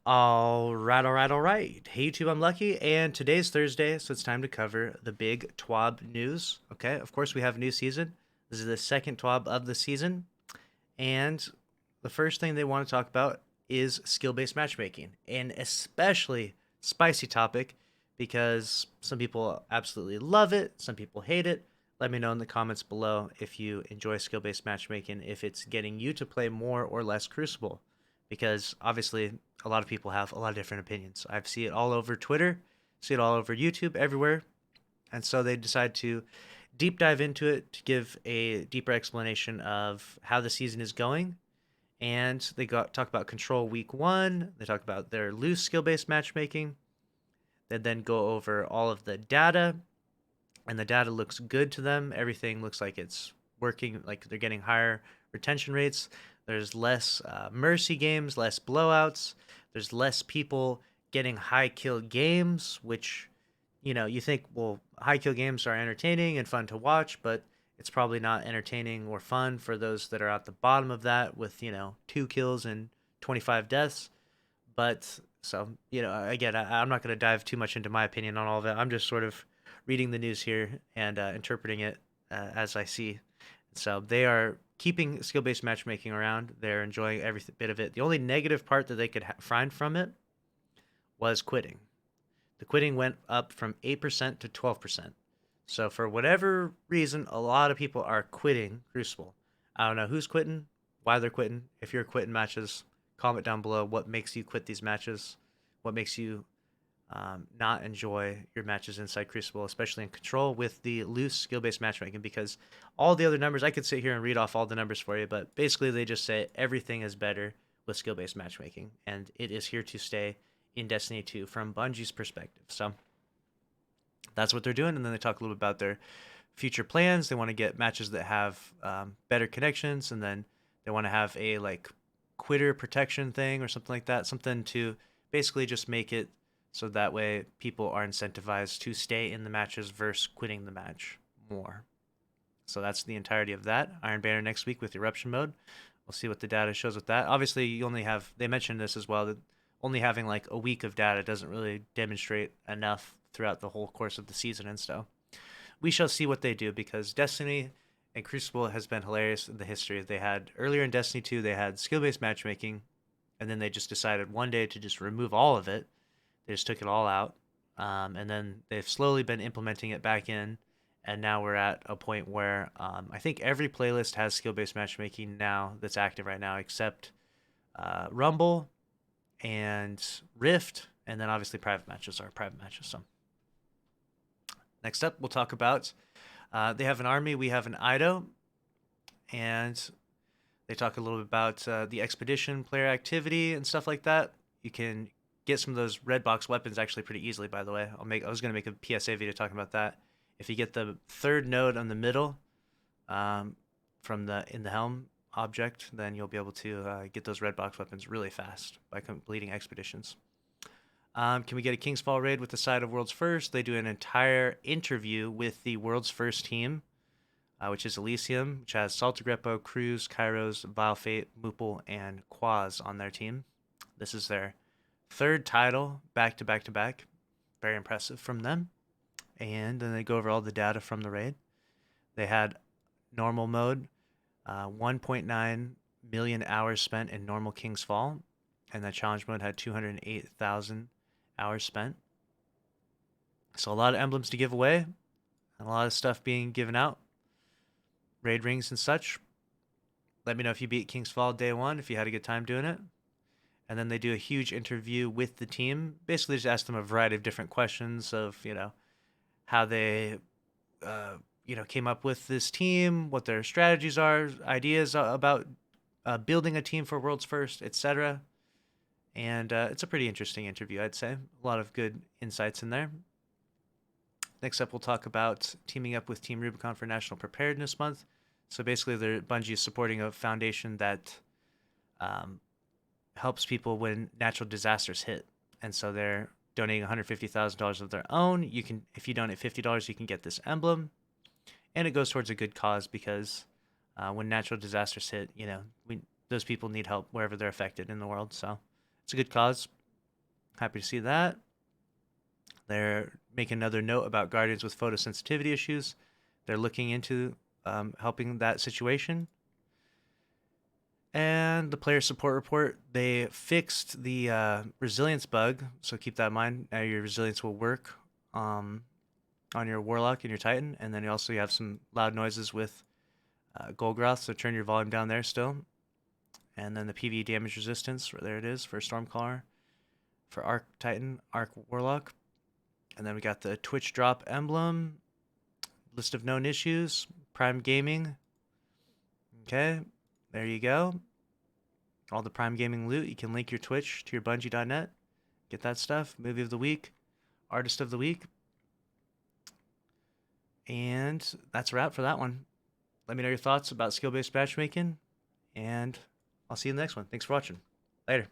All right. Hey YouTube, I'm Lucky, and today's Thursday, so it's time to cover the big Twab news. Okay, of course we have a new season. This is the second Twab of the season, and the first thing they want to talk about is skill-based matchmaking, and especially spicy topic because some people absolutely love it, some people hate it. Let me know in the comments below if you enjoy skill-based matchmaking, if it's getting you to play more or less Crucible, because obviously a lot of people have a lot of different opinions. I see it all over Twitter, see it all over YouTube, everywhere, and so they decide to deep dive into it to give a deeper explanation of how the season is going. And they talk about control week one. They talk about their loose skill based matchmaking. They then go over all of the data, and the data looks good to them. Everything looks like it's working, like they're getting higher retention rates. There's less mercy games, less blowouts. There's less people getting high kill games, which, you think, well, high kill games are entertaining and fun to watch, but it's probably not entertaining or fun for those that are at the bottom of that with, 2 kills and 25 deaths. But so, again, I'm not going to dive too much into my opinion on all of it. I'm just sort of reading the news here and interpreting it as I see. So they are keeping skill based matchmaking around. They're enjoying every bit of it. The only negative part that they could find from it was quitting. The quitting went up from 8% to 12%. So for whatever reason, a lot of people are quitting Crucible. I don't know who's quitting, why they're quitting. If you're quitting matches, comment down below what makes you quit these matches, what makes you not enjoy your matches inside Crucible, especially in Control with the loose skill-based matchmaking. Because all the other numbers, I could sit here and read off all the numbers for you, but basically they just say everything is better with skill-based matchmaking, and it is here to stay in Destiny 2 from Bungie's perspective. So that's what they're doing, and then they talk a little bit about their future plans. They want to get matches that have better connections, and then they want to have a like quitter protection thing or something like that, something to basically just make it so that way people are incentivized to stay in the matches versus quitting the match more. So that's the entirety of that. Iron Banner next week with eruption mode. We'll see what the data shows with that. Obviously, you only have, they mentioned this as well, that only having like a week of data doesn't really demonstrate enough throughout the whole course of the season and stuff. We shall see what they do, because Destiny and Crucible has been hilarious in the history. They had earlier in Destiny 2, they had skill-based matchmaking, and then they just decided one day to just remove all of it. They just took it all out, and then they've slowly been implementing it back in, and now we're at a point where I think every playlist has skill-based matchmaking now that's active right now, except Rumble and Rift, and then obviously private matches are private matches. So next up, we'll talk about they have an army, we have an Ido, and they talk a little bit about the expedition player activity and stuff like that. You can get some of those red box weapons actually pretty easily, by the way. I was going to make a PSA video talking about that. If you get the third node on the middle from the in the helm object, then you'll be able to get those red box weapons really fast by completing expeditions. Can we get a King's Fall raid with the side of World's First? They do an entire interview with the World's First team, which is Elysium, which has Saltagrepo, Cruz, Kairos, Vile Fate, Moople, and Quaz on their team. This is their third title back to back to back. Very impressive from them. And then they go over all the data from the raid. They had normal mode, 1.9 million hours spent in normal King's Fall, and the challenge mode had 208,000 hours spent. So a lot of emblems to give away, and a lot of stuff being given out, raid rings and such. Let me know if you beat King's Fall day one, if you had a good time doing it. And then they do a huge interview with the team. Basically, just ask them a variety of different questions of, how they, came up with this team, what their strategies are, ideas about building a team for World's First, etc. And it's a pretty interesting interview, I'd say. A lot of good insights in there. Next up, we'll talk about teaming up with Team Rubicon for National Preparedness Month. So basically, Bungie is supporting a foundation that helps people when natural disasters hit. And so they're donating $150,000 of their own. You can, if you donate $50, you can get this emblem. And it goes towards a good cause, because when natural disasters hit, those people need help wherever they're affected in the world. So it's a good cause. Happy to see that. They're making another note about Guardians with photosensitivity issues. They're looking into helping that situation. And the player support report, they fixed the resilience bug, so keep that in mind. Now your resilience will work on your Warlock and your Titan, and then you also have some loud noises with Golgroth, so turn your volume down there still. And then the PvE damage resistance, there it is for Stormcaller, for Arc Titan, Arc Warlock. And then we got the Twitch drop emblem, list of known issues, Prime Gaming. Okay, there you go. All the Prime Gaming loot. You can link your Twitch to your Bungie.net. Get that stuff. Movie of the week, artist of the week. And that's a wrap for that one. Let me know your thoughts about skill-based matchmaking, and I'll see you in the next one. Thanks for watching. Later.